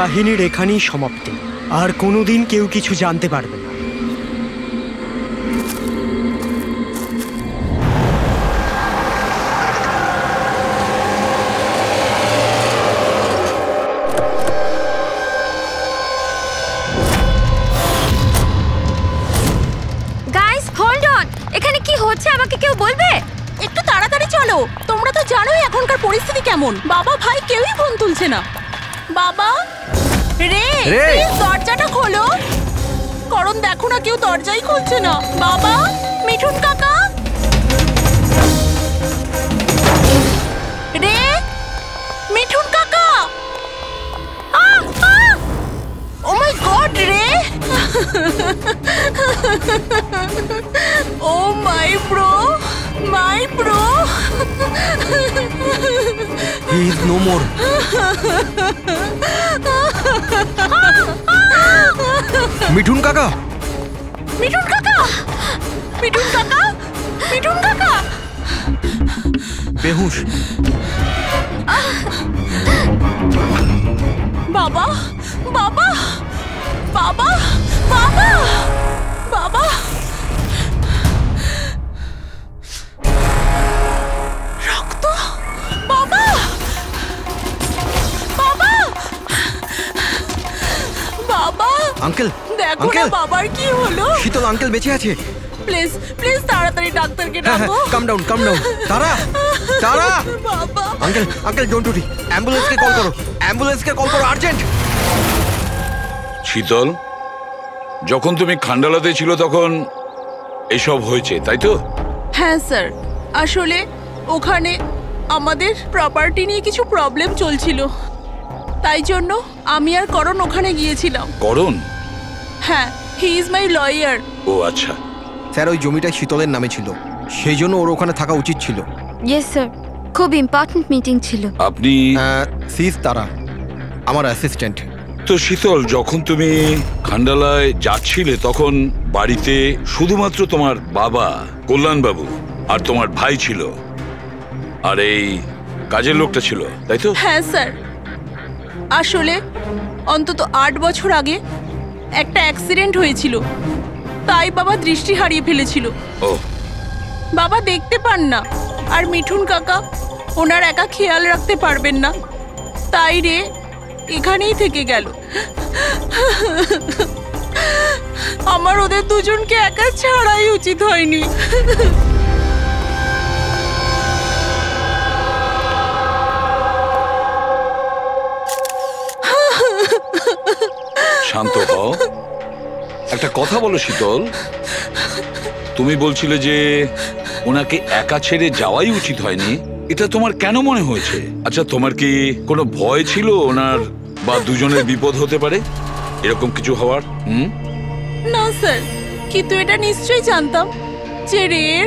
কাহিনীর এখানেই সমাপ্তি। আর কোনোদিন কেউ কিছু জানতে পারবে না। গাইস হোল্ড অন, এখানে কি হচ্ছে আমাকে কেউ বলবে? একটু তাড়াতাড়ি চলো, তোমরা তো জানোই এখনকার পরিস্থিতি কেমন। বাবা ভাই কেউই ফোন তুলছে না। বাবা রে, প্লিজ দরজাটা খোলো। করণ দেখো না, কেউ দরজাই খুলছে না। বাবা, মিঠুন কাকা, রে, মিঠুন কাকা। ও মাই গড রে, oh my bro, my bro. He is no more. Mithun কাকা, মিঠুন কাকা, মিঠুন কাকা, মিঠুন কাকা। বেহুশ। বাবা, বাবা, বাবা, বাবা, বাবা। রক্ত, বাবা, বাবা, বাবা। আঙ্কেল, দেখো না আঙ্কেল, বাবার কি হলো। শীতল আঙ্কেল বেঁচে আছে। প্লিজ প্লিজ তাড়াতাড়ি ডাক্তারকে হ্যাঁ, ডাকো। Calm down, calm down. Tara, Tara. বাবা, আঙ্কেল, আঙ্কেল ডোন্ট উরি। অ্যাম্বুলেন্সকে কল করো, অ্যাম্বুলেন্সকে কল করো আর্জেন্ট। শীতল, যখন তুমি খান্ডালাতে ছিল তখন এসব হয়েছে, তাই তো? হ্যাঁ স্যার, আসলে ওখানে আমাদের প্রপার্টি নিয়ে কিছু প্রবলেম চলছিল, তাই জন্য আমি আর করণ ওখানে গিয়েছিলাম। করণ? হ্যাঁ, হি ইজ মাই লয়ার। ও আচ্ছা। স্যার, ওই জমিটা শীতলের নামে ছিল, সেই জন্য ওর ওখানে থাকা উচিত ছিল। ইয়েস স্যার, খুব ইম্পর্ট্যান্ট মিটিং ছিল। আপনি? সিজ তারা, আমার অ্যাসিস্ট্যান্ট। তো শীতল, যখন তুমি খান্ডালায় যাচ্ছিলে তখন বাড়িতে শুধুমাত্র তোমার বাবা কল্যাণবাবু আর তোমার ভাই ছিল, আর এই কাজের লোকটা ছিল, তাই তো? হ্যাঁ স্যার, আসলে অন্তত 8 বছর আগে একটা অ্যাক্সিডেন্ট হয়েছিল, তাই বাবা দৃষ্টি হারিয়ে ফেলেছিল। ও, বাবা দেখতে পান না, আর মিঠুন কাকা ওনার একা খেয়াল রাখতে পারবেন না, তাই রে এখানেই থেকে গেল। আমার ওদের দুজনকে একা ছাড়াই উচিত হয়নি। শান্ত হও, একটা কথা বলো শীতল। তুমি বলছিলে যে ওনাকে একা ছেড়ে যাওয়াই উচিত হয়নি, এটা তোমার কেন মনে হয়েছে? আচ্ছা, তোমার কি কোনো ভয় ছিল ওনার বা দুজনের বিপদ হতে পারে, এরকম কিছু হওয়ার? না স্যার, কিন্তু এটা নিশ্চয়ই জানতাম যে রের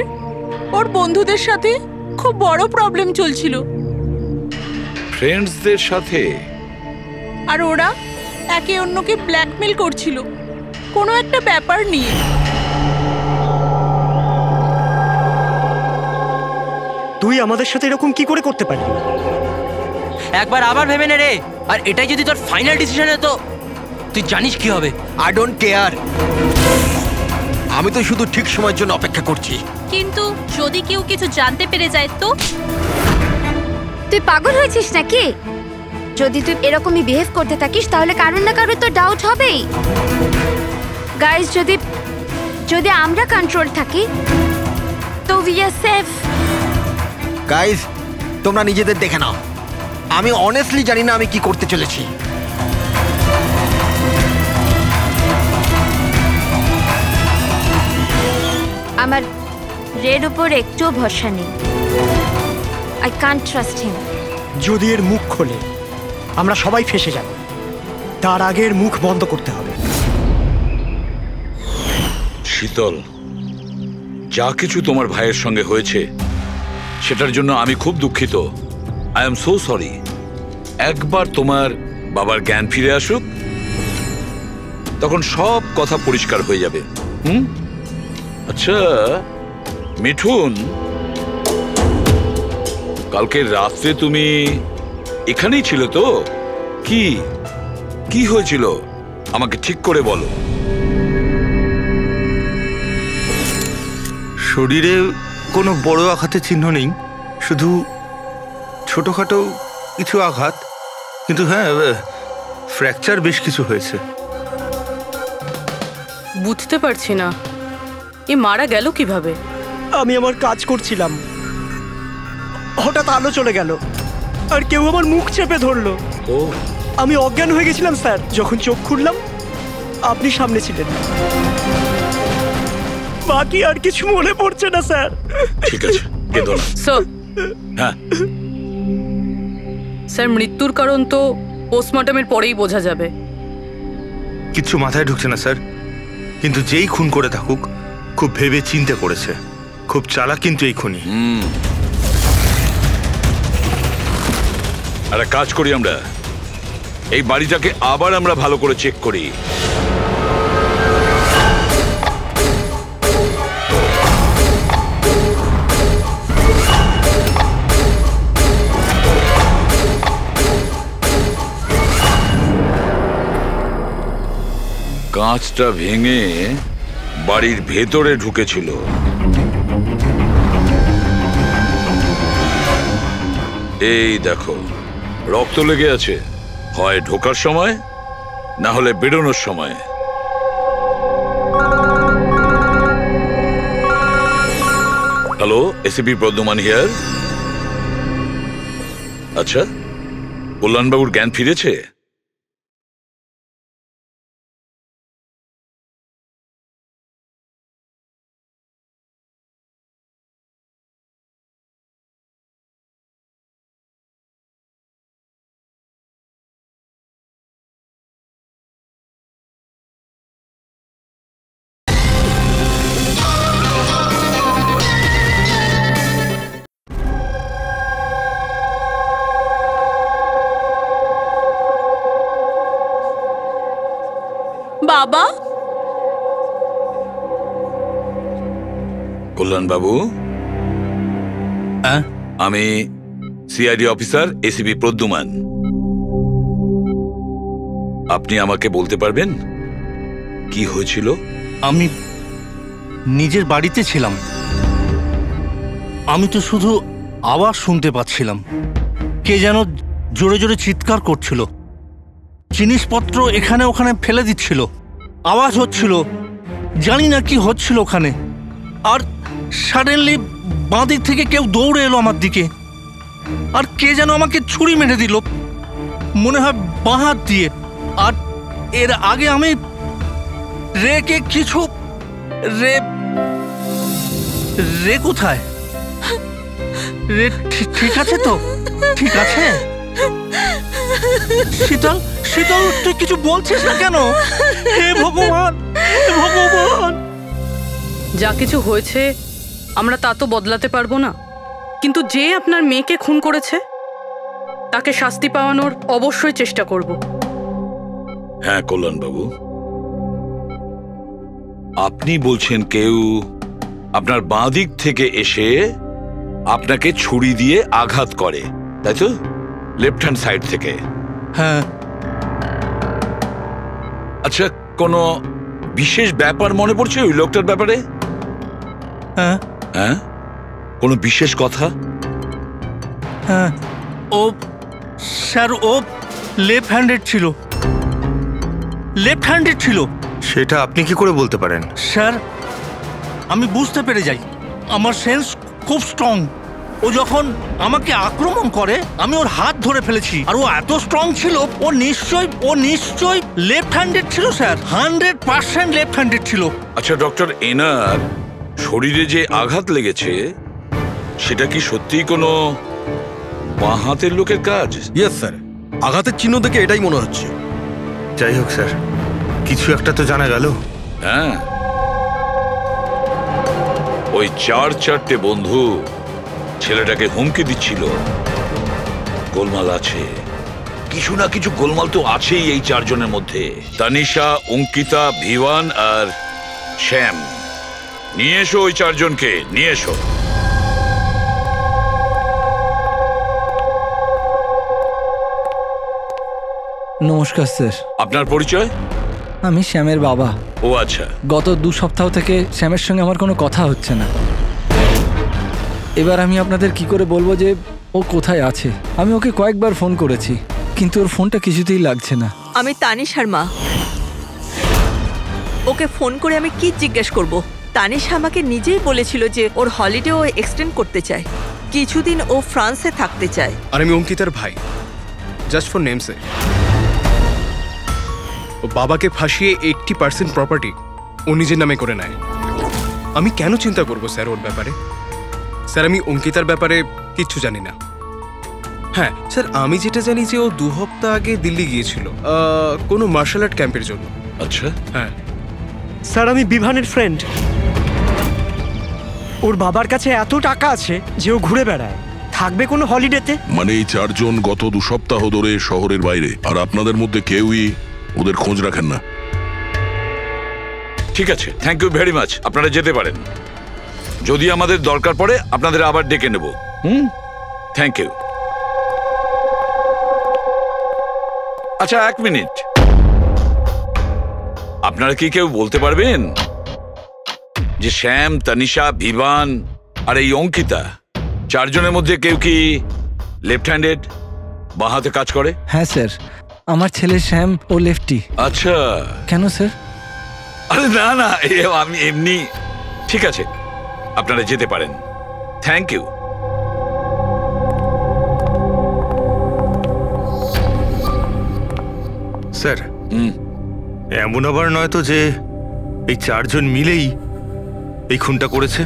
ওর বন্ধুদের সাথে খুব বড় প্রবলেম চলছিল। ফ্রেন্ডসদের সাথে? আর ওরা একে অন্যকে ব্ল্যাকমেল করছিল কোনো একটা ব্যাপার নিয়ে। তুই আমাদের সাথে এরকম কি করে করতে পারবি? একবার আবার ভেবে নে রে, আর এটাই যদি তোর ফাইনাল ডিসিশন হতো, তুই জানিস কি হবে। আই ডোন্ট কেয়ার, আমি তো শুধু ঠিক সময়ের জন্য অপেক্ষা করছি। কিন্তু যদি কেউ কিছু জানতে পেরে যায় তো? তুই পাগল হয়েছিস নাকি? যদি তুই এরকমই বিহেভ করতে থাকিস তাহলে কারোর না কারোর তো ডাউট হবেই। গাইস, যদি আমরা কন্ট্রোল থাকি তো উই আর সেফ। গাইজ, তোমরা নিজেদের দেখে নাও, আমি অনেস্টলি জানি না আমি কি করতে চলেছি। আমার রেড উপর একটু ভরসা নেই। I can't trust him. যদি এর মুখ খোলে আমরা সবাই ফেঁসে যাব, তার আগে এর মুখ বন্ধ করতে হবে। শীতল, যা কিছু তোমার ভাইয়ের সঙ্গে হয়েছে সেটার জন্য আমি খুব দুঃখিত। I am so sorry. একবার তোমার বাবার জ্ঞান ফিরে আসুক, তখন সব কথা পরিষ্কার হয়ে যাবে। আচ্ছা মিঠুন, কালকে রাত্রে তুমি এখানেই ছিলে তো? কি কি হয়েছিল আমাকে ঠিক করে বলো। শরীরে কোনো বড় আঘাতের চিহ্ন নেই, শুধু ছোটখাটো কিছু আঘাত, কিন্তু হ্যাঁ ফ্র্যাকচার বেশ কিছু হয়েছে। বুঝতে পারছি না এ মারা গেল কিভাবে। আমি আমার কাজ করছিলাম, হঠাৎ আলো চলে গেল আর কেউ আমার মুখ চেপে ধরলো। ও, আমি অজ্ঞান হয়ে গেছিলাম স্যার। যখন চোখ খুললাম আপনি সামনে ছিলেন। বাকি আর কিছু মনে পড়ছে না স্যার। ঠিক আছে, কেঁদো না। স্যার, হ্যাঁ, স্যার মৃত্যুর কারণ তো পোস্টমর্টমের পরেই বোঝা যাবে। কিচ্ছু মাথায় ঢুকছে না স্যার, কিন্তু যেই খুন করে থাকুক খুব ভেবে চিন্তে করেছে, খুব চালাক কিন্তু এই খুনি। একটা কাজ করি, আমরা এই বাড়িটাকে আবার আমরা ভালো করে চেক করি। কাঁচটা ভেঙে বাড়ির ভেতরে ঢুকেছিল। এই দেখো, রক্ত লেগে আছে, হয় ঢোকার সময় না হলে বেরোনোর সময়। Hello, ACP Pradyuman here. আচ্ছা, কল্যাণবাবুর জ্ঞান ফিরেছে? বাবা, কল্যাণবাবু, হ্যাঁ, আমি সিআইডি অফিসার এসিপি প্রদ্যুমান। আপনি আমাকে বলতে পারবেন কি হয়েছিল? আমি নিজের বাড়িতে ছিলাম, আমি তো শুধু আওয়াজ শুনতে পাচ্ছিলাম। কে যেন জোরে জোরে চিৎকার করছিল, জিনিসপত্র এখানে ওখানে ফেলে দিচ্ছিল, আওয়াজ হচ্ছিল, জানি না কি হচ্ছিল ওখানে। আর সাডেনলি বাঁ দিক থেকে কেউ দৌড়ে এলো আমার দিকে, আর কে যেন আমাকে ছুরি মেরে দিল, মনে হয় বাঁ হাত দিয়ে। আর এর আগে আমি রেকে কিছু রে কোথায়? রে ঠিক আছে তো? ঠিক আছে? শীতল, শীতল, তুই কিছু বলছিস না কেন? হে ভগবান, হে ভগবান! যা কিছু হয়েছে আমরা তা তো বদলাতে পারবো না, কিন্তু যে আপনার মেয়েকে খুন করেছে তাকে শাস্তি পাওয়ানোর অবশ্যই চেষ্টা করব। হ্যাঁ কল্যাণবাবু, আপনি বলছেন কেউ আপনার বাঁ দিক থেকে এসে আপনাকে ছুরি দিয়ে আঘাত করে, তাই তো? লেফট হ্যান্ড সাইড থেকে? হ্যাঁ। আচ্ছা, কোনো বিশেষ ব্যাপার মনে পড়ছে ওই লোকটার ব্যাপারে? হ্যাঁ হ্যাঁ, কোনো বিশেষ কথা? হ্যাঁ, ও স্যার, ও লেফট হ্যান্ডেড ছিল, লেফট হ্যান্ডেড ছিল। সেটা আপনি কি করে বলতে পারেন? স্যার, আমি বুঝতে পেরে যাই, আমার সেন্স খুব স্ট্রং। ও যখন আমাকে আক্রমণ করে আমি ওর হাত ধরে ফেলেছি, আর ও এত স্ট্রং ছিল, ও নিশ্চয়ই লেফট হ্যান্ডেড ছিল স্যার, 100% লেফট হ্যান্ডেড ছিল। আচ্ছা ডক্টর, এনার শরীরে যে আঘাত লেগেছে সেটা কি সত্যিই কোনো বাঁ হাতের লোকের কাজ? ইয়েস স্যার, আঘাতের চিহ্ন দেখে এটাই মনে হচ্ছে। যাই হোক স্যার, কিছু একটা তো জানা গেল। হ্যাঁ, ওই চারটে বন্ধু ছেলেটাকে হুমকি দিচ্ছিল। গোলমাল আছে, কিছু না কিছু গোলমাল তো আছেই এই চারজনের মধ্যে। তানিশা, অঙ্কিতা, ভিওয়ান আর শ্যাম। নিয়ে এসো ওই চারজনকে, নিয়ে এসো। নমস্কার স্যার। আপনার পরিচয়? আমি শ্যামের বাবা। ও আচ্ছা। গত 2 সপ্তাহ থেকে শ্যামের সঙ্গে আমার কোনো কথা হচ্ছে না। এবার আমি আপনাদের কি করে বলবো যে ও কোথায় আছে? আমি ওকে কয়েকবার ফোন করেছি, কিন্তু ওর ফোনটা কিছুতেই লাগছে না। আমি তানিশার মা। ওকে ফোন করে আমি কি জিজ্ঞেস করব? তানিশা আমাকে নিজেই বলেছিল যে ওর হলিডে ও এক্সটেন্ড করতে চায়, কিছুদিন ও ফ্রান্সে থাকতে চায়। আর আমি অঙ্কিতার ভাই, জাস্ট ফর নেমসে। ও বাবাকে ফাঁসিয়ে 80% প্রপার্টি ও নিজের নামে করে নেয়। আমি কেন চিন্তা করব স্যার ওর ব্যাপারে? স্যার আমি অঙ্কিতার ব্যাপারে কিচ্ছু জানি না। হ্যাঁ স্যার, আমি যেটা জানি যে ও 2 সপ্তাহ আগে দিল্লি গিয়েছিল কোনো মার্শাল আর্ট ক্যাম্পের জন্য। আচ্ছা। হ্যাঁ স্যার, আমি বিভানের ফ্রেন্ড। ওর বাবার কাছে এত টাকা আছে যে ও ঘুরে বেড়ায়, থাকবে কোনো হলিডেতে? মানে এই 4 জন গত 2 সপ্তাহ ধরে শহরের বাইরে, আর আপনাদের মধ্যে কেউই ওদের খোঁজ রাখেন না। ঠিক আছে, থ্যাংক ইউ ভেরি মাচ। আপনারা যেতে পারেন। যদি আমাদের দরকার পড়ে আপনাদের আবার ডেকে নেব। Thank you. আচ্ছা, 1 মিনিট। আপনারা কি কেউ বলতে পারবেন যে শ্যাম, তানিশা, ভিভান আর এই অঙ্কিতা 4 জনের মধ্যে কেউ কি লেফট হ্যান্ডেড, বাঁ হাতে কাজ করে? হ্যাঁ স্যার, আমার ছেলে শ্যাম ও লেফটি। আচ্ছা। কেন স্যার? আরে না না, আমি এমনি। ঠিক আছে, আপনারা যেতে পারেন। Thank you. স্যার, এমন আবার নয় তো যে এই 4 জন মিলেই এই খুনটা করেছে?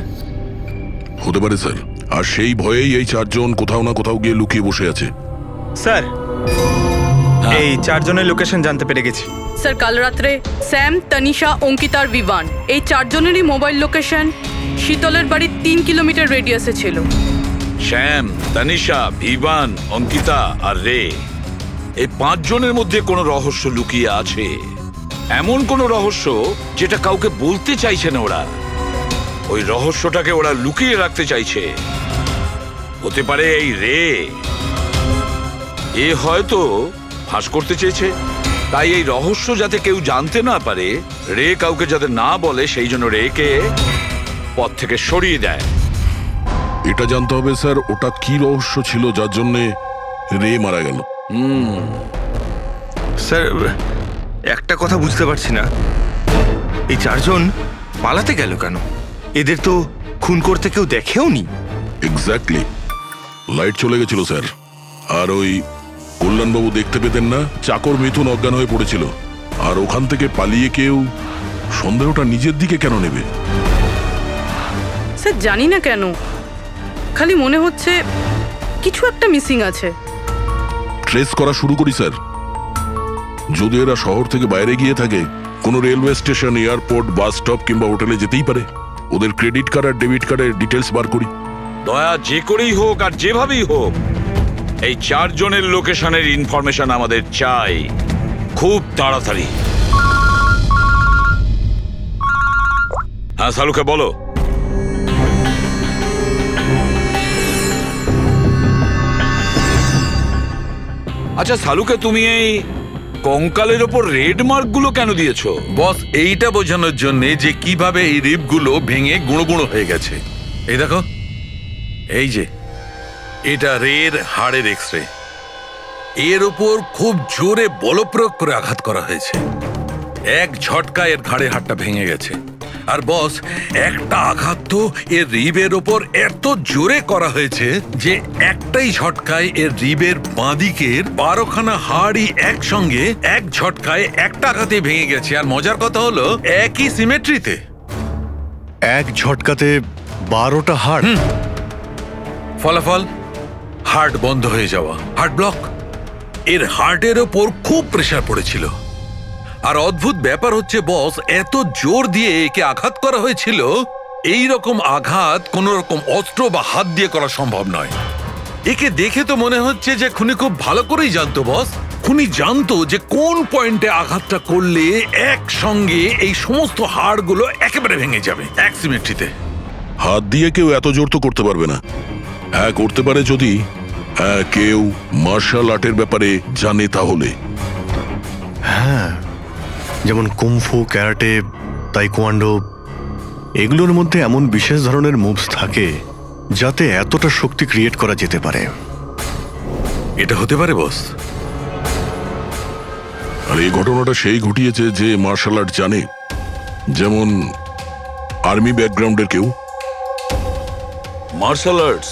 হতে পারে স্যার, আর সেই ভয়েই এই 4 জন কোথাও না কোথাও গিয়ে লুকিয়ে বসে আছে। স্যার, এই 4 জনের লোকেশন জানতে পেরে গেছি। স্যার, কাল রাত্রে স্যাম, তানিশা, অঙ্কিতা আর বিভান এই 4 জনেরই মোবাইল লোকেশন শীতলের বাড়ির 3 কিলোমিটার রেডিয়াসে ছিল। শ্যাম, তানিশা, ভিভান, অঙ্কিতা আর রে, এই 5 জনের মধ্যে কোনো রহস্য লুকিয়ে আছে। এমন কোনো রহস্য যেটা কাউকে বলতে চাইছে না ওরা। ওই রহস্যটাকে ওরা লুকিয়ে রাখতে চাইছে। হতে পারে এই রে, এ হয়তো ফাঁস করতে চেয়েছে। তাই এই রহস্য যাতে কেউ জানতে না পারে, রে কাউকে যাতে না বলে, সেই জন্য রেকে পথ থেকে সরিয়ে দেয়। এটা জানতে হবে স্যার, ওটা কি রহস্য ছিল যার জন্য রে মারা গেল। স্যার, একটা কথা বুঝতে পারছি না, এই 4 জন পালাতে গেল কেন? এদের তো খুন করতে কেউ দেখেও নি। এক্স্যাক্টলি, লাইট চলে গেছিল স্যার। আর ওই কল্যাণবাবু দেখতে পেতেন না, চাকর মিথুন অজ্ঞান হয়ে পড়েছিল। আর ওখান থেকে পালিয়ে কেউ সন্দেহটা নিজের দিকে কেন নেবে? স্যার, জানি না কেন, খালি মনে হচ্ছে কিছু একটা মিসিং আছে। ট্রেস করা শুরু করি স্যার। যদি এরা শহর থেকে বাইরে গিয়ে থাকে, কোনো railway station, airport, bus stop কিংবা হোটেলে যেতেই পারে। ওদের ক্রেডিট কার্ড আর ডেবিট কার্ডের ডিটেলস বার করি। দয়া, যে করেই হোক আর যেভাবেই হোক, এই 4 জনের লোকেশনের ইনফরমেশন আমাদের চাই, খুব তাড়াতাড়ি। হ্যাঁ সালুকে বলো। আচ্ছা সালুকে, তুমি এই কঙ্কালের ওপর রেড মার্ক গুলো কেন দিয়েছো? বস, এইটা বোঝানোর জন্য যে কিভাবে এই রিপগুলো ভেঙে গুঁড়ো গুঁড়ো হয়ে গেছে। এই দেখো, এই যে এটা রের হাড়ের এক্সরে। এর ওপর খুব জোরে বলপ্রয়োগ করে আঘাত করা হয়েছে। এক ঝটকায় এর ঘাড়ে হাড়টা ভেঙে গেছে। আর বস, একটা আঘাত তো এর রিবের ওপর এত জোরে করা হয়েছে যে একটাই ঝটকায় এর রিবের বাঁদিকের 12খানা হাড়ই একসঙ্গে এক ঝটকায় একটা আঘাতে ভেঙে গেছে। আর মজার কথা হলো, একই সিমেট্রিতে। এক ঝটকাতে 12টা হাড়। ফলাফল হার্ট বন্ধ হয়ে যাওয়া, হার্ট ব্লক। এর হার্টের ওপর খুব প্রেসার পড়েছিল। আর অদ্ভুত ব্যাপার হচ্ছে বস, এত জোর দিয়ে একে আঘাত করা হয়েছিল, এই রকম আঘাত কোন রকম অস্ত্র বা হাত দিয়ে করা সম্ভব নয়। একে দেখে তো মনে হচ্ছে যে খুনি খুব ভালো করেই জানতো বস। খুনি জানতো যে কোন পয়েন্টে আঘাতটা করলে একসঙ্গে এই সমস্ত হাড়গুলো একেবারে ভেঙে যাবে এক সিমেট্রিতে। হাত দিয়ে কেউ এত জোর তো করতে পারবে না। হ্যাঁ, করতে পারে যদি কেউ মার্শাল আর্টের ব্যাপারে জানে তাহলে। হ্যাঁ, যেমন কুমফু, ক্যারাটে, তাইকোয়ান্ডো, এগুলোর মধ্যে এমন বিশেষ ধরনের মুভস থাকে যাতে এতটা শক্তি ক্রিয়েট করা যেতে পারে। এটা হতে পারে বস। আর এই ঘটনাটা সেই ঘটিয়েছে যে মার্শাল আর্ট জানে, যেমন আর্মি ব্যাকগ্রাউন্ডের কেউ। Martial arts?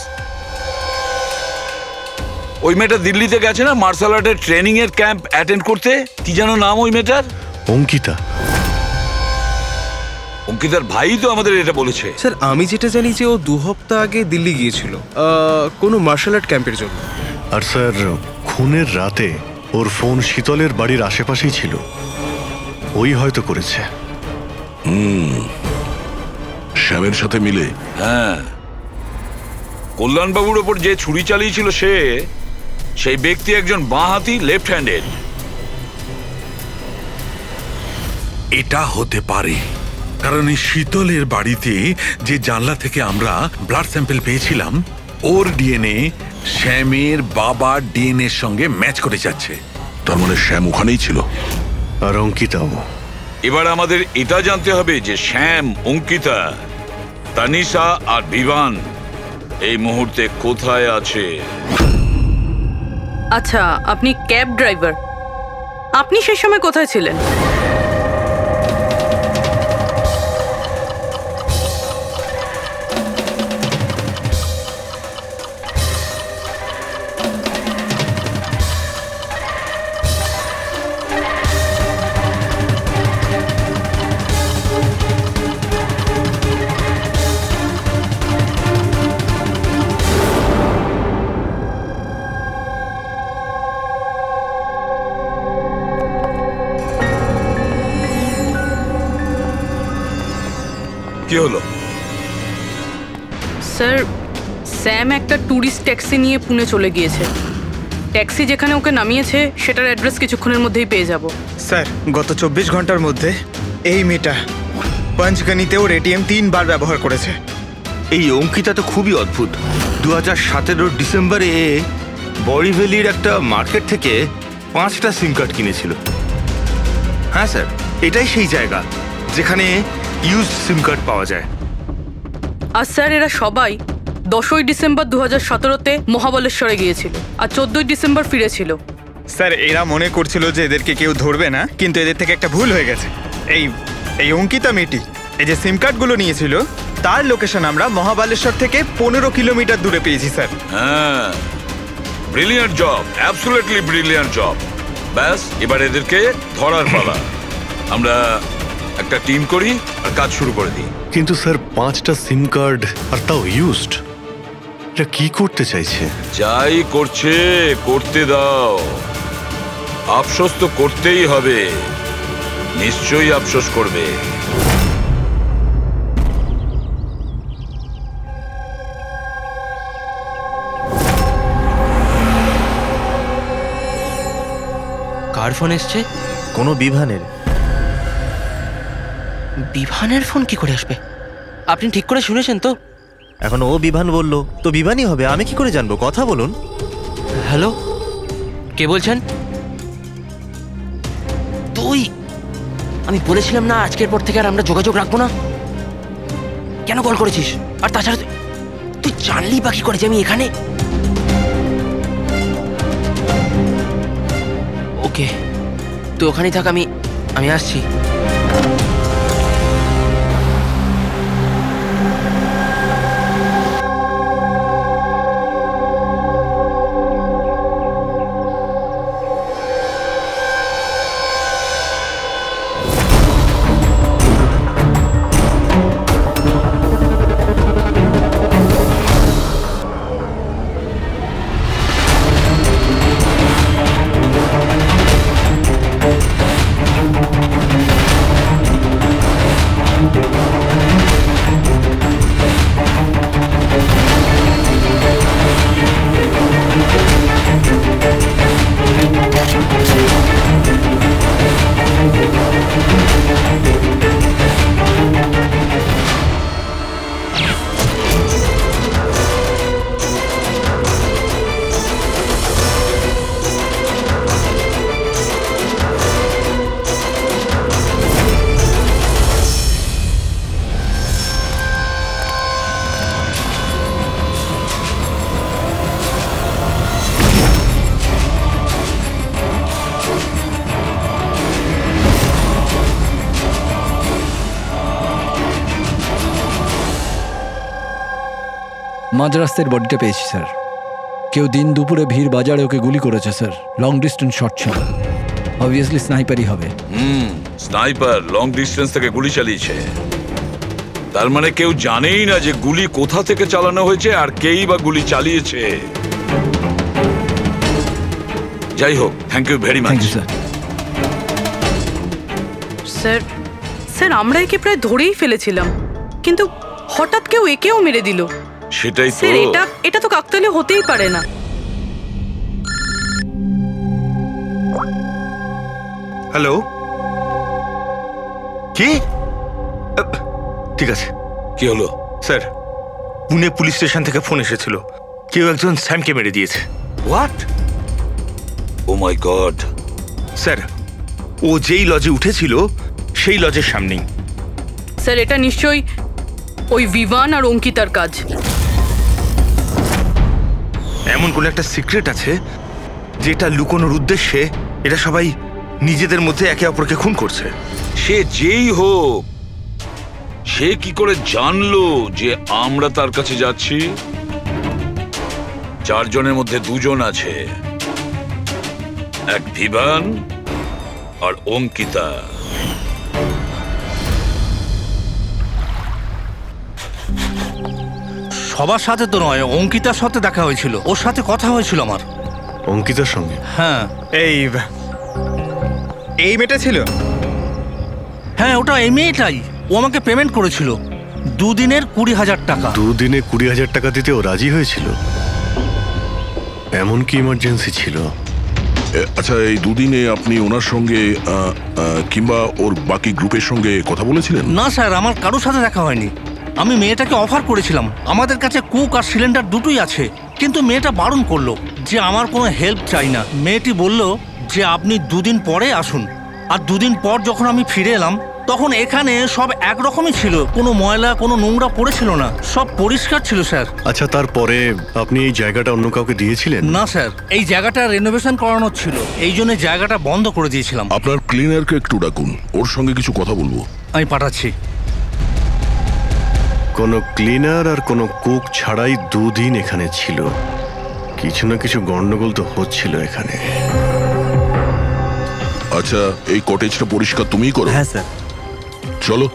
ওই মেয়েটা দিল্লিতে গেছে না মার্শাল আর্টের ট্রেনিং এর ক্যাম্প অ্যাটেন্ড করতে? কি যেন নাম ওই মেয়েটার? অঙ্কিতা। অঙ্কিতার ভাই তো আমাদের এটা বলেছে। স্যার আমি যেটা জানি যে ও 2 সপ্তাহ আগে দিল্লি গিয়েছিল কোনো মার্শাল আর্ট ক্যাম্পের জন্য। আর স্যার, খুনের রাতে ওর ফোন শীতলের বাড়ির আশেপাশেই ছিল। ওই হয়তো করেছে। শ্যামের সাথে মিলে। হ্যাঁ, কল্যাণবাবুর ওপর যে ছুরি চালিয়েছিল সেই ব্যক্তি একজন বাঁহাতি, লেফট হ্যান্ডেড। এটা হতে পারে, কারণ এই শীতলের বাড়িতে যে জানলা থেকে আমরা ব্লাড স্যাম্পল পেয়েছিলাম, ওর ডিএনএ শ্যামের বাবার ডিএনএ এর সঙ্গে ম্যাচ করে যাচ্ছে। তার মানে শ্যাম ওখানেই ছিল। আর অঙ্কিতাও। এবার আমাদের এটা জানতে হবে যে শ্যাম, অঙ্কিতা, তানিশা আর বিভান এই মুহূর্তে কোথায় আছে। আচ্ছা, আপনি ক্যাব ড্রাইভার, আপনি সেই সময় কোথায় ছিলেন? কি হলো? স্যার, স্যাম একটা ট্যুরিস্ট ট্যাক্সি নিয়ে পুনে চলে গিয়েছে। ট্যাক্সি যেখানে ওকে নামিয়েছে সেটার অ্যাড্রেস কিছুক্ষণের মধ্যেই পেয়ে যাব। স্যার, গত 24 ঘন্টার মধ্যে এই মেয়েটা পঞ্চগনিতে ওর এটিএম 3 বার ব্যবহার করেছে। এই অঙ্কিতা তো খুবই অদ্ভুত। 2017 ডিসেম্বরে বরিভ্যালির একটা মার্কেট থেকে 5টা সিম কার্ড কিনেছিল। হ্যাঁ স্যার, এটাই সেই জায়গা যেখানে ইউজড সিম কার্ড পাওয়া যায়। আর স্যার, এরা সবাই 10ই ডিসেম্বর 2017-তে মহাবলেশ্বরে গিয়েছিল আর 14ই ডিসেম্বর ফিরেছিল। স্যার, এরা মনে করছিল যে এদেরকে কেউ ধরবে না, কিন্তু এদের থেকে একটা ভুল হয়ে গেছে। এই অঙ্কিতা মেয়েটি এই যে সিম কার্ডগুলো নিয়েছিল তার লোকেশন আমরা মহাবালেশ্বর থেকে 15 কিলোমিটার দূরে পেয়েছি স্যার। হ্যাঁ, brilliant job, absolutely brilliant job. ব্যাস, এবার এদেরকে ধরার পালা। আমরা একটা টিম করি আর কাজ শুরু করে দিই। কিন্তু স্যার, 5টা সিম কার্ড আর তাও ইউজড, এটা কি করতে চাইছে? যাই করছে করতে দাও, আফসোস তো করতেই হবে, নিশ্চয়ই আফসোস করবে। কার ফোন এসছে? কোনো বিভানের। বিভানের ফোন কি করে আসবে? আপনি ঠিক করে শুনেছেন তো? এখন ও বিভান বললো তো বিভানই হবে, আমি কি করে জানবো? কথা বলুন। হ্যালো, কে বলছেন? তুই? আমি বলেছিলাম না আজকের পর থেকে আর আমরা যোগাযোগ রাখবো না। কেন কল করেছিস? আর তাছাড়া তুই জানলি বা কি করে যে আমি এখানে? ওকে, তুই ওখানেই থাক, আমি আসছি। মাঝ রাস্তায় বডিটা পেয়েছি স্যার। কেউ দিন দুপুরে ভিড় বাজারে ওকে গুলি করেছে স্যার। লং ডিস্টেন্স শট ছিল, অবভিয়াসলি স্নাইপারই হবে। স্নাইপার লং ডিস্টেন্স থেকে গুলি চালিয়েছে, তার মানে কেউ জানেই না যে গুলি কোথা থেকে চালানো হয়েছে আর কেই বা গুলি চালিয়েছে। যাই হোক, thank you very much. Sir sir আমরা একে প্রায় ধরেই ফেলেছিলাম, কিন্তু হঠাৎ কেউ একেও মেরে দিল। সেটাই তো স্যার, এটা তো কাকতালীয় হতেই পারে না। হ্যালো, কি? ঠিক আছে। কি হলো স্যার? পুনে পুলিশ স্টেশন থেকে ফোন এসেছিল, কেউ একজন স্যামকে মেরে দিয়েছে। What? Oh my god. Sir, ও যেই লজে উঠেছিল সেই লজের সামনেই। স্যার, এটা নিশ্চয়ই ওই ভিভান আর অঙ্কিতার কাজ। এমন কোন একটা সিক্রেট আছে যেটা লুকোনোর উদ্দেশ্যে এটা সবাই নিজেদের মধ্যে একে অপরকে খুন করছে। সে যেই হোক, সে কি করে জানলো যে আমরা তার কাছে যাচ্ছি? 4 জনের মধ্যে 2 জন আছে, এক ভিভান আর অঙ্কিতা। সবার সাথে তো নয়, অঙ্কিতার সাথে দেখা হয়েছিল, ওর সাথে কথা হয়েছিল আমার। অঙ্কিতার সঙ্গে? হ্যাঁ। এই মেয়েটা ছিল? হ্যাঁ, ওটা এই মেয়েটাই। ও আমাকে পেমেন্ট করেছিল 2 দিনের 20,000 টাকা। 2 দিনে 20,000 টাকা দিতে ও রাজি হয়েছিল? এমন কি ইমার্জেন্সি ছিল? আচ্ছা, এই 2 দিনে আপনি ওনার সঙ্গে কিংবা ওর বাকি গ্রুপের সঙ্গে কথা বলেছিলেন? না স্যার, আমার কারোর সাথে দেখা হয়নি। আমি মেয়েটাকে অফার করেছিলাম, আমাদের কাছে কুক আর সিলিন্ডার দুটোই আছে, কিন্তু মেয়েটা বারণ করলো যে আমার কোনো হেল্প চাই না। মেয়েটি বলল যে আপনি 2 দিন পরে আসুন। আর 2 দিন পর যখন আমি ফিরে এলাম তখন এখানে সব একরকমই ছিল, কোনো ময়লা কোনো নোংরা পড়েছিল না, সব পরিষ্কার ছিল স্যার। আচ্ছা, তারপরে আপনি এই জায়গাটা অন্য কাউকে দিয়েছিলেন? না স্যার, এই জায়গাটা রেনোভেশন করানো ছিল, এই জন্য জায়গাটা বন্ধ করে দিয়েছিলাম। আপনার ক্লিনারকে একটু ডাকুন, ওর সঙ্গে কিছু কথা বলবো। আমি পাঠাচ্ছি। কোনো ক্লিনার আর কোনো কুক ছাড়াই 2 দিন এখানে ছিল। কিছু না কিছু গন্ডগোল তো হচ্ছিল এখানে। আচ্ছা, এই কটেজটা পরিষ্কার তুমিই করো? হ্যাঁ স্যার। চলো।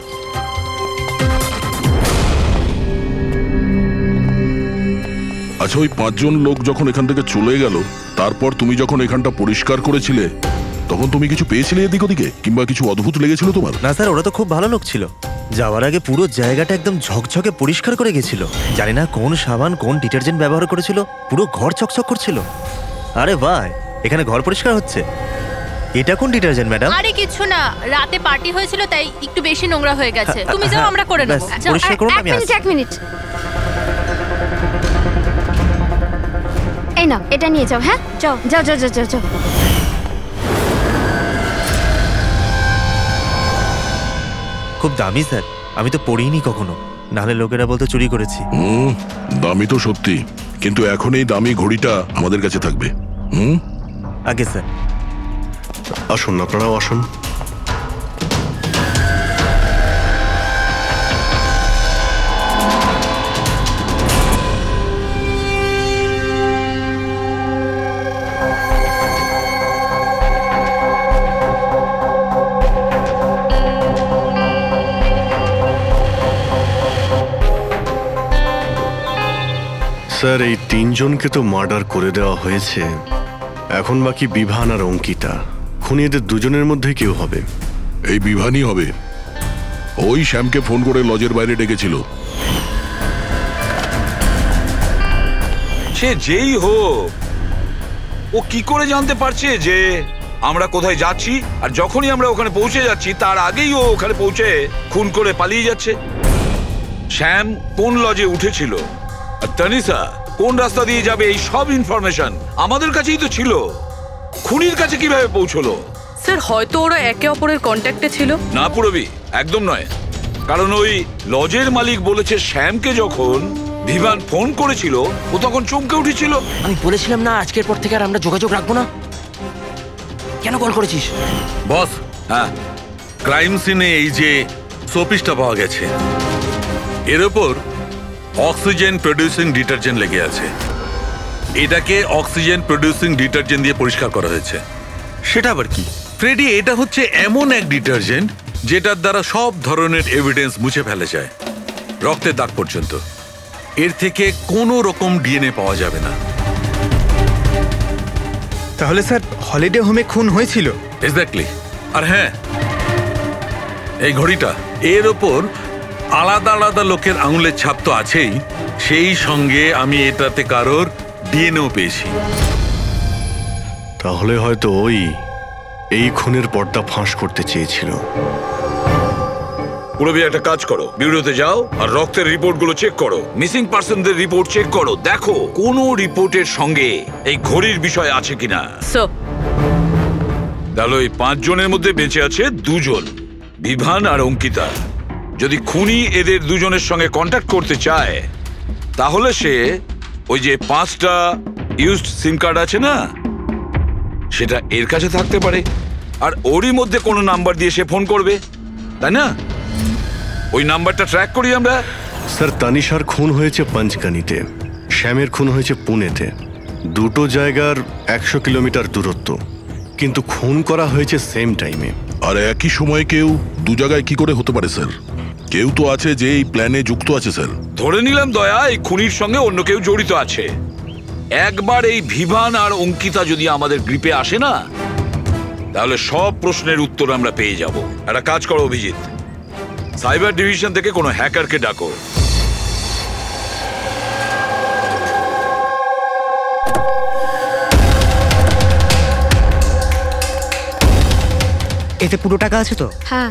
আচ্ছা, ওই 5 জন লোক যখন এখান থেকে চলে গেল, তারপর তুমি যখন এখানটা পরিষ্কার করেছিলে তখন তুমি কিছু পেয়েছিলে এদিক ওদিকে, কিংবা কিছু অদ্ভুত লেগেছিল তোমার? না স্যার, ওরা তো খুব ভালো লোক ছিল। যাওয়ার আগে পুরো জায়গাটা একদম ঝকঝকে পরিষ্কার করে গেছিল। জানি না কোন সাবান কোন ডিটারজেন্ট ব্যবহার করেছিল, পুরো ঘর চকচক করছিল। আরে বাহ, এখানে ঘর পরিষ্কার হচ্ছে। এটা কোন ডিটারজেন্ট ম্যাডাম? আরে কিছু না, রাতে পার্টি হয়েছিল তাই একটু বেশি নোংরা হয়ে গেছে। তুমি যাও, আমরা করে নেব। পরিষ্কার করুন, আমি আসছি। 1 মিনিট। এই নাও, এটা নিয়ে যাও। হ্যাঁ, যাও যাও যাও যাও যাও। খুব দামি স্যার, আমি তো পড়িনি কখনো, নাহলে লোকেরা বলতে চুরি করেছি। দামি তো সত্যি, কিন্তু এখন এই দামি ঘড়িটা আমাদের কাছে থাকবে। আগে স্যার। আসুন, আপনারাও আসুন। স্যার, এই 3 জনকে তো মার্ডার করে দেওয়া হয়েছে। এখন বাকি বিভান আর অঙ্কিতা। খুনি এদের 2 জনের মধ্যে কেউ হবে। এই বিভানই হবে। ওই শ্যামকে ফোন করে লজের বাইরে ডেকেছিল। সে যেই হোক, ও কি করে জানতে পারছে যে আমরা কোথায় যাচ্ছি? আর যখনই আমরা ওখানে পৌঁছে যাচ্ছি তার আগেই ও ওখানে পৌঁছে খুন করে পালিয়ে যাচ্ছে। শ্যাম কোন লজে উঠেছিল আর তানিশা কোন রাস্তা দিয়ে যাবে, এই সব ইনফরমেশন আমাদের কাছেই তো ছিল। খুনির কাছে কিভাবে পৌঁছলো? স্যার, হয়তো ওরা একে অপরের কন্ট্যাক্টে ছিল। না পুরবি, একদম নয়। কারণ ওই লজের মালিক বলেছে শ্যামকে যখন ভিভান ফোন করেছিল ও তখন চমকে উঠেছিল। আমি বলেছিলাম না আজকের পর থেকে আর আমরা যোগাযোগ রাখবো না। কেন কল করেছিস? বস, হ্যাঁ, ক্রাইম সিনে এই যে শোপিসটা পাওয়া গেছে, এর ওপর অক্সিজেন প্রডিউসিং ডিটারজেন্ট লেগে আছে। এটাকে অক্সিজেন প্রডিউসিং ডিটারজেন্ট দিয়ে পরিষ্কার করা হয়েছে। সেটা আবার কি? ফ্রেডি, এটা হচ্ছে এমন এক ডিটারজেন্ট যেটার দ্বারা সব ধরনের এভিডেন্স মুছে ফেলা যায়, রক্তের দাগ পর্যন্ত। এর থেকে কোনো রকম ডিএনএ পাওয়া যাবে না। তাহলে স্যার হলিডে হোমে খুন হয়েছিল? এক্স্যাক্টলি। আর হ্যাঁ, এই ঘড়িটা, এর ওপর আলাদা আলাদা লোকের আঙুলের ছাপ তো আছেই, সেই সঙ্গে আমি এটাতে কারোর ডিএনএও পেয়েছি। তাহলে হয়তো এই খুনের পর্দা ফাঁস করতে চেয়েছিল। পুরবি, একটা কাজ করো, বিউরোতে যাও আর রক্তের রিপোর্টগুলো চেক করো, মিসিং পার্সনদের রিপোর্ট চেক করো, দেখো কোনো রিপোর্টের সঙ্গে এই ঘড়ির বিষয় আছে কিনা। তাহলে ওই 5 জনের মধ্যে বেঁচে আছে 2 জন, বিভান আর অঙ্কিতা। যদি খুনি এদের 2 জনের সঙ্গে কন্ট্যাক্ট করতে চায়, তাহলে সে ওই যে 5টা ইউজড সিম কার্ড আছে না, সেটা এর কাছে থাকতে পারে, আর ওরই মধ্যে কোনো নাম্বার দিয়ে সে ফোন করবে, তাই না? ওই নাম্বারটা ট্র্যাক করি আমরা। স্যার, তানিশার খুন হয়েছে পঞ্চগানিতে, শ্যামের খুন হয়েছে পুনেতে। দুটো জায়গার 100 কিলোমিটার দূরত্ব, কিন্তু খুন করা হয়েছে সেম টাইমে। আর একই সময়ে কেউ 2 জায়গায় কি করে হতে পারে স্যার? কেউ তো আছে যে এই প্ল্যানে যুক্ত আছে স্যার। ধরে নিলাম দয়া এই খুনির সঙ্গে অন্য কেউ জড়িত আছে। একবার এই ভিভান আর অঙ্কিতা যদি আমাদের গ্রিপে আসে না, তাহলে সব প্রশ্নের উত্তর আমরা পেয়ে যাব। একটা কাজ করো অভিজিৎ, সাইবার ডিভিশন থেকে কোনো হ্যাকারকে ডাকো। এতে পুরো টাকা আছে তো? হ্যাঁ।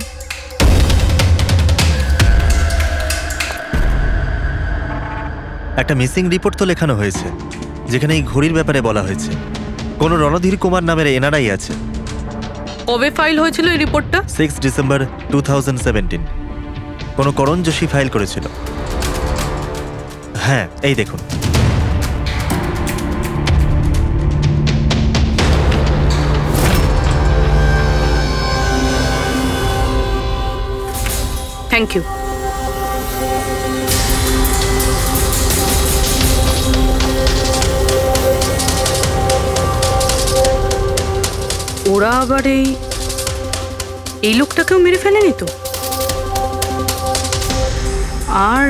একটা মিসিং রিপোর্ট তো লেখানো হয়েছে, যেখানে এই ঘড়ির ব্যাপারে বলা হয়েছে কোন রণধীর কুমার নামের এনআরআই আছে। কবে ফাইল হয়েছিল এই রিপোর্টটা? 6 ডিসেম্বর 2017। কোন করণ যোশী ফাইল করেছিল। হ্যাঁ, এই দেখুন। Thank you. ওরা আবার এই লোকটাকেও মেরে ফেলেনি তো? আর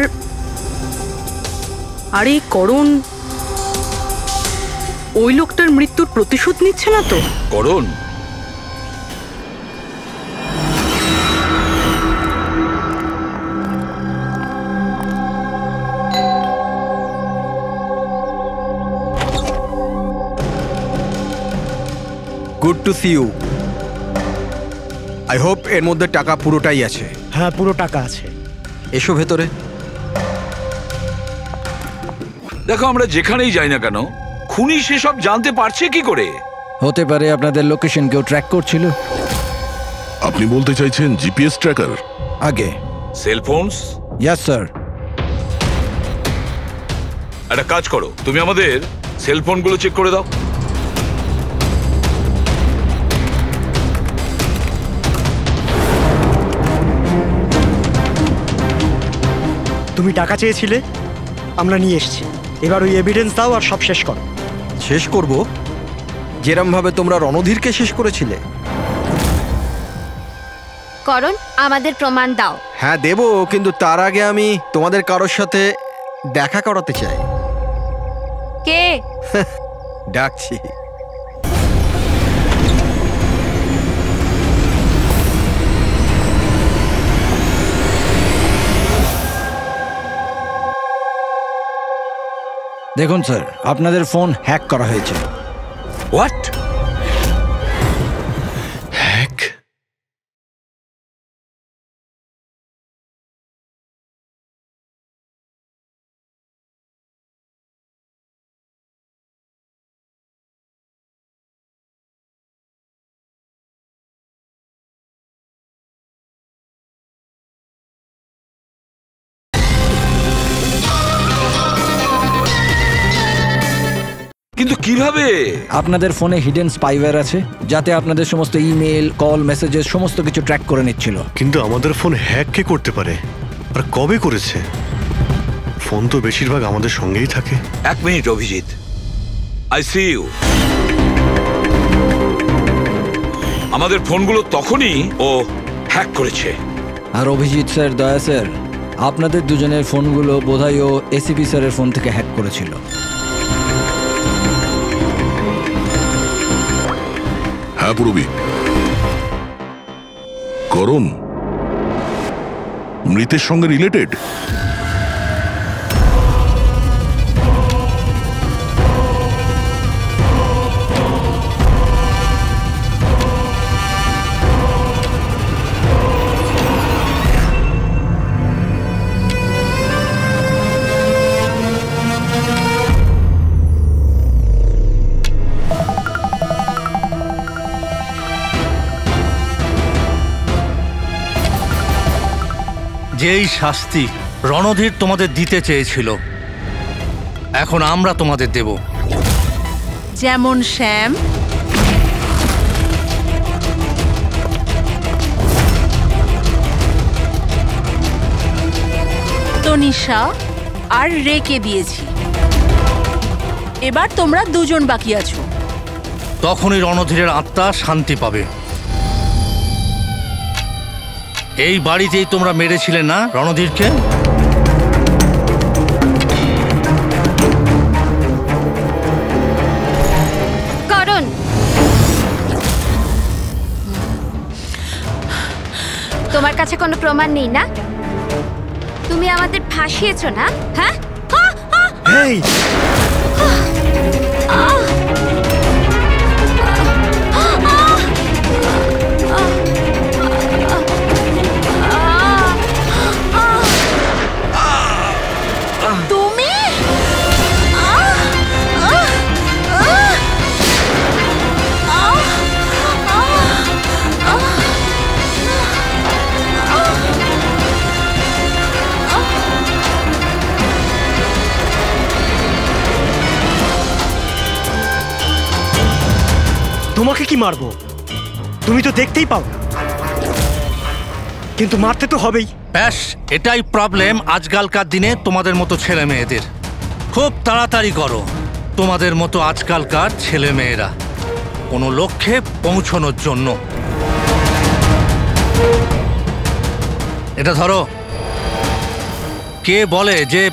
এই করণ ওই লোকটার মৃত্যুর প্রতিশোধ নিচ্ছে না তো? Karan? Good to see you. I hope এর মধ্যে টাকা পুরোটাই আছে। হ্যাঁ, পুরো টাকা আছে। এসো ভেতরে। দেখো, আমরা যেখানেই যাই না কেন, খুনি সেসব জানতে পারছে কি করে? হতে পারে আপনাদের লোকেশন কেউ ট্র্যাক করছিল। আপনি বলতে চাইছেন জিপিএস ট্র্যাকার? আগে সেলফোনস? Yes sir. একটা কাজ করো, তুমি আমাদের সেলফোনগুলো চেক করে দাও। তুমি টাকা চেয়েছিলে, আমরা নিয়ে এসেছি। এবার ওই এভিডেন্স দাও আর সব শেষ করো। শেষ করব যেরম ভাবে তোমরা রণধীরকে শেষ করেছিলে? করণ, আমাদের প্রমাণ দাও। হ্যাঁ দেব, কিন্তু তার আগে আমি তোমাদের কারোর সাথে দেখা করাতে চাই। কে? ডাকছি। দেখুন স্যার, আপনাদের ফোন হ্যাক করা হয়েছে। হোয়াট? হ্যাক? কিন্তু কিভাবে? আপনাদের ফোনে হিডেন স্পাইওয়্যার আছে, যাতে আপনাদের সমস্ত ইমেল, কল, মেসেজেস সমস্ত কিছু ট্র্যাক করে নিচ্ছিল। কিন্তু আমাদের ফোন হ্যাক কে করতে পারে, আর কবে করেছে? ফোন তো বেশিরভাগ আমাদের সঙ্গেই থাকে। 1 minute Abhijit, I see you. আমাদের ফোনগুলো তখনই ও হ্যাক করেছে। আর অভিজিৎ স্যার, দয়া স্যার, আপনাদের দুজনের ফোনগুলো বোধহয় ও এসিপি স্যারের ফোন থেকে হ্যাক করেছিল। হ্যাঁ পুরবি। করণ মৃতের সঙ্গে রিলেটেড? যেই শাস্তি রণধীর তোমাদের দিতে চেয়েছিল, এখন আমরা তোমাদের দেব। যেমন শ্যাম, তনিষা আর রেকে দিয়েছি। এবার তোমরা দুজন বাকি আছো। তখনই রণধীরের আত্মা শান্তি পাবে। এই বাড়িতেই তোমরা মেরেছিলে না রণধীরকে? করণ, তোমার কাছে কোনো প্রমাণ নেই না? তুমি আমাদের ফাঁসিয়েছো না? হ্যাঁ, তোমাকে কি মারবো? তুমি তো দেখতেই পাও, কিন্তু মারতে তো হবেই। ব্যাস, এটাই প্রবলেম আজকালকার দিনে তোমাদের মতো ছেলে মেয়েদের। খুব তাড়াতাড়ি করো। তোমাদের মতো আজকালকার ছেলে মেয়েরা কোনো লক্ষ্যে পৌঁছানোর জন্য। এটা ধরো। কে বলে যে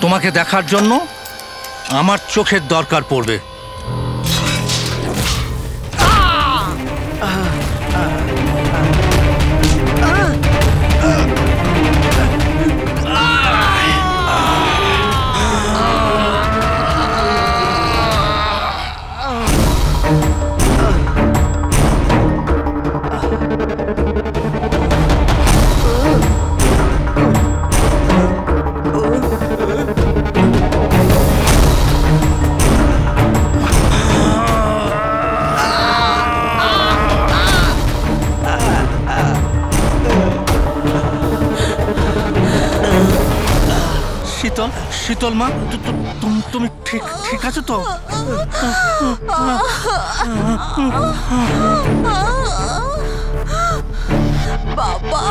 তোমাকে দেখার জন্য আমার চোখের দরকার পড়বে? শীতল মা, তুমি ঠিক আছো তো? বাবা,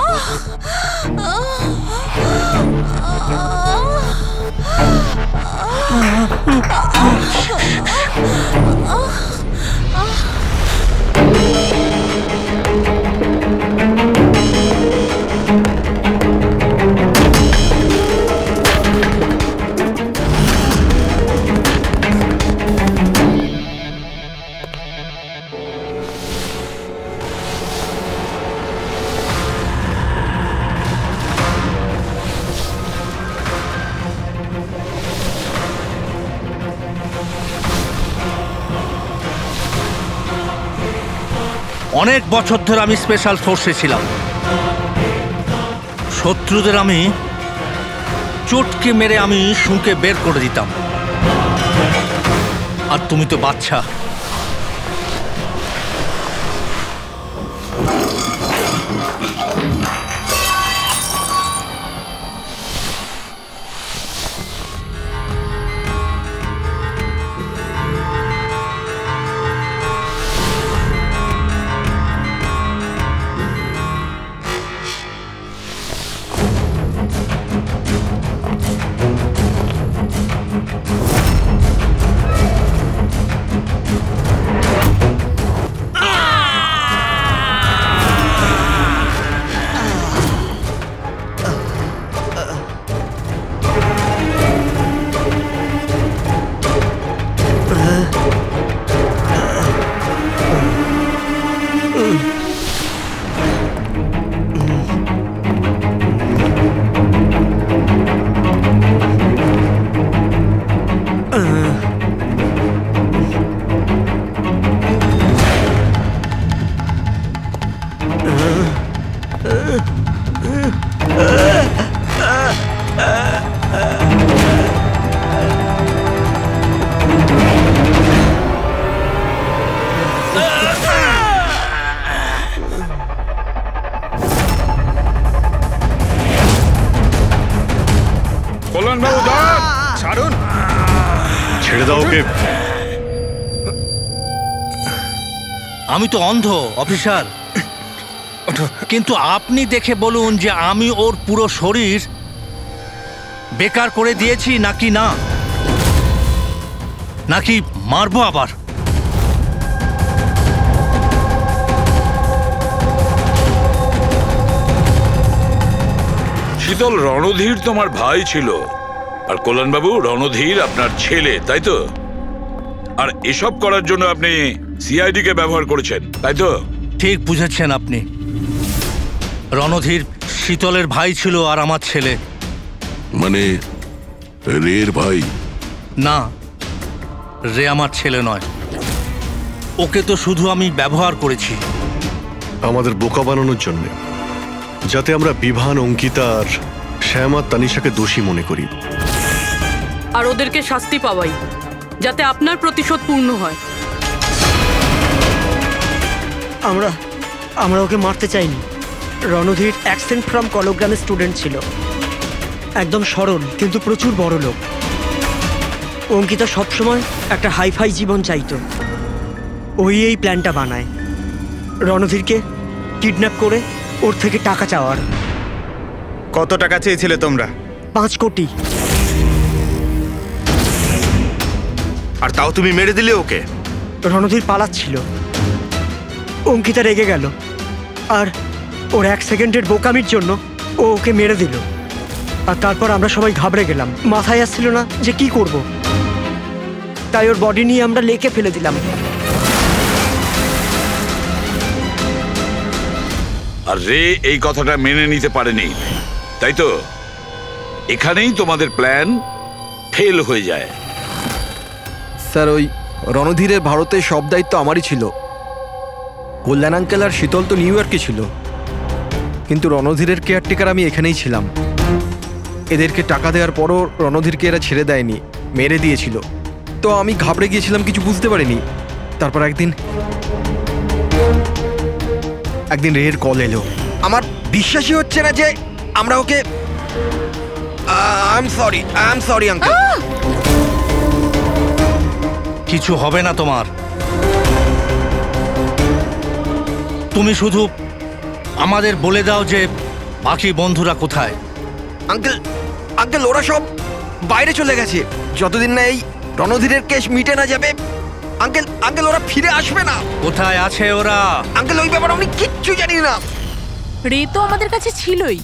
অনেক বছর ধরে আমি স্পেশাল ফোর্সে ছিলাম। শত্রুদের আমি চটকে মেরে আমি শুঁকে বের করে দিতাম। আর তুমি তো বাচ্চা। ওকে। আমি তো অন্ধ অফিসার, কিন্তু আপনি দেখে বলুন যে আমি ওর পুরো শরীর বেকার করে দিয়েছি নাকি না, নাকি মারবো আবার? শীতল, রণধীর তোমার ভাই ছিল, আর কল্যাণবাবু রণধীর আপনার ছেলে, তাই তো? আর এসব করার জন্য আপনি সিআইডি কে ব্যবহার করেছেন, তাই তো? ঠিক বুঝেছেন আপনি। রণধীর শীতলের ভাই ছিল আর আমার ছেলে। মানে রের ভাই? না, রে আমার ছেলে নয়। ওকে তো শুধু আমি ব্যবহার করেছি আমাদের বোকা বানানোর জন্য, যাতে আমরা বিভান, অঙ্কিতা আর শ্যাম আর তানিশাকে দোষী মনে করি, আর ওদেরকে শাস্তি পাওয়াই, যাতে আপনার প্রতিশোধ পূর্ণ হয়। আমরা ওকে মারতে চাইনি। রণধীর অ্যাকসেন্ট ফ্রম কলগ্রামের স্টুডেন্ট ছিল, একদম সরল কিন্তু প্রচুর বড় লোক। অঙ্কিতা সবসময় একটা হাইফাই জীবন চাইতো, ওই এই প্ল্যানটা বানায় রণধীরকে কিডন্যাপ করে ওর থেকে টাকা চাওয়ার। কত টাকা চেয়েছিলে তোমরা? 5 কোটি। আর তাও তুমি মেরে দিলে ওকে? রণধীর পালাচ্ছিল, অঙ্কিতা রেগে গেল, আর ওর 1 সেকেন্ডের বোকামির জন্য ও ওকে মেরে দিল। আর তারপর আমরা সবাই ঘাবড়ে গেলাম, মাথায় আসছিল না যে কি করব। তাই ওর বডি নিয়ে আমরা লেকে ফেলে দিলাম। আর রে এই কথাটা মেনে নিতে পারেনি, তাই তো? এখানেই তোমাদের প্ল্যান ফেল হয়ে যায়। স্যার, ওই রণধীরের ভারতে সব দায়িত্ব আমারই ছিল। কল্যাণ আঙ্কেল আর শীতল তো নিউ ইয়র্কে ছিল, কিন্তু রণধীরের কেয়ারটেকার আমি এখানেই ছিলাম। এদেরকে টাকা দেওয়ার পরও রণধীরকে এরা ছেড়ে দেয়নি, মেরে দিয়েছিল। তো আমি ঘাবড়ে গিয়েছিলাম, কিছু বুঝতে পারিনি। তারপর একদিন রের কল এলো। আমার বিশ্বাসই হচ্ছে না যে আমরা ওকে... আই এম সরি আঙ্কেল। কিছু হবে না তোমার। তুমি শুধু আমাদের বলে দাও যে বাকি বন্ধুরা কোথায়। আঙ্কেল ওরা সব বাইরে চলে গেছে। যতদিন না এই রণধীরের কেস মিটে না যাবে, আঙ্কেল ওরা ফিরে আসবে না। কোথায় আছে ওরা? আঙ্কেল ওই ব্যাপারে আমি কিচ্ছু জানি না। রে তো আমাদের কাছে ছিলই,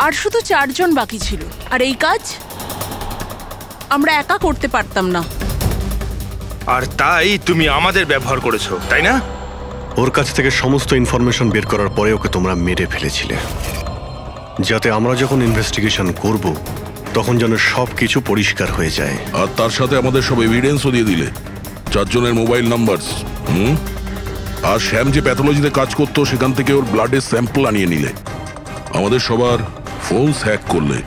আর শুধু 4 জন বাকি ছিল। আর এই কাজ আমরা একা করতে পারতাম না। আর তাই তুমি আমাদের ব্যবহার করেছো, তাই না? ওর কাছ থেকে সমস্ত ইনফরমেশন বের করার পরে ওকে তোমরা মেরে ফেলেছিলে, যাতে আমরা যখন ইনভেস্টিগেশন করব তখন যেন সব কিছু পরিষ্কার হয়ে যায়। আর তার সাথে আমাদের সব এভিডেন্সও দিয়ে দিলে, 4 জনের মোবাইল নাম্বার। আর শ্যাম যে প্যাথোলজিতে কাজ করতো সেখান থেকে ওর ব্লাডের স্যাম্পল আনিয়ে নিলে, আমাদের সবার ফোন হ্যাক করলে।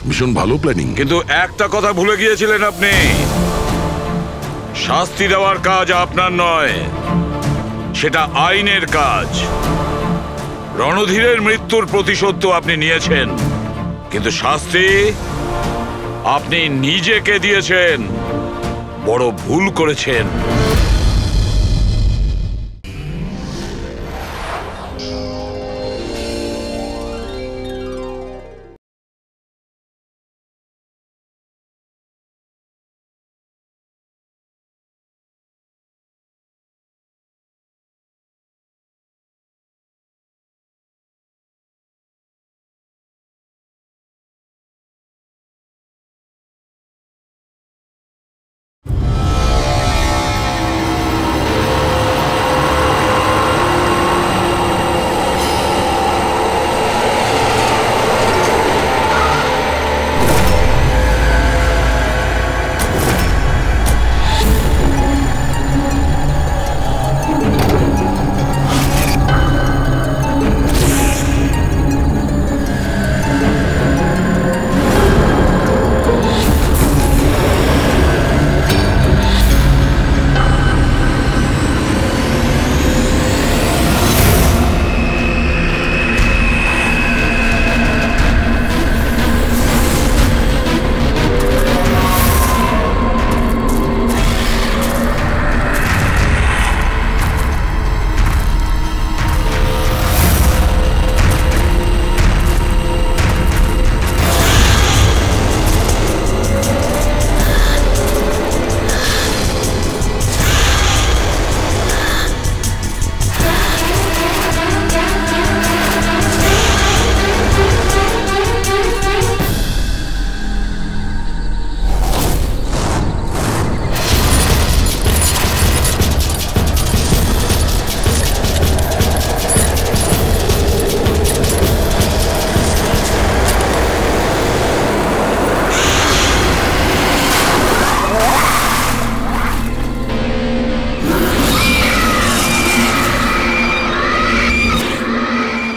ভীষণ ভালো প্ল্যানিং। কিন্তু একটা কথা ভুলে গিয়েছিলেন আপনি, শাস্তি দেওয়ার কাজ আপনার নয়, সেটা আইনের কাজ। রণধীরের মৃত্যুর প্রতিশোধ তো আপনি নিয়েছেন, কিন্তু শাস্তি আপনি নিজেকে দিয়েছেন। বড় ভুল করেছেন।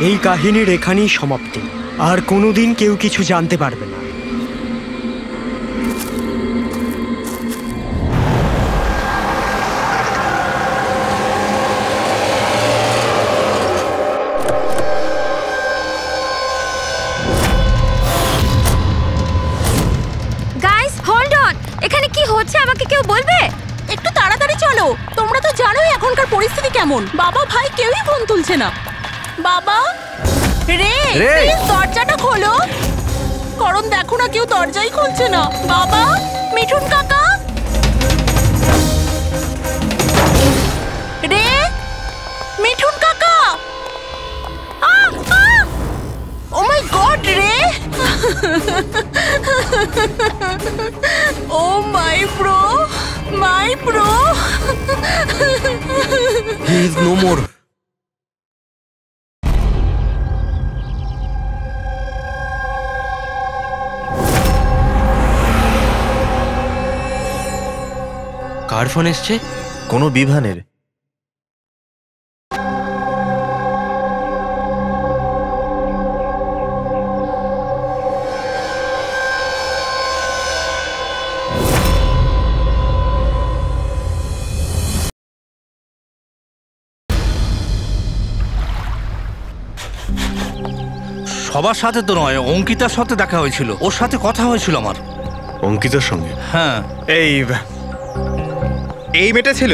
এই কাহিনীর এখানেই সমাপ্তি। আর কোনোদিন কেউ কিছু জানতে পারবে না। গাইস হোল্ড অন, এখানে কি হচ্ছে আমাকে কেউ বলবে? একটু তাড়াতাড়ি চলো, তোমরা তো জানোই এখনকার পরিস্থিতি কেমন। বাবা ভাই কেউই ফোন তুলছে না। বাবা রে, প্লিজ দরজাটা খোলো। করণ দেখো না, কেউ দরজাই খুলছে না। বাবা, মিঠুন কাকা, রে, মিঠুন কাকা। ও মাই গড রে, oh my bro, my bro. He is no more. কার ফোন এসছে? কোনো বিভানের। সবার সাথে তো নয়, অঙ্কিতার সাথে দেখা হয়েছিল, ওর সাথে কথা হয়েছিল আমার। অঙ্কিতার সঙ্গে? হ্যাঁ। এই মেয়েটা ছিল?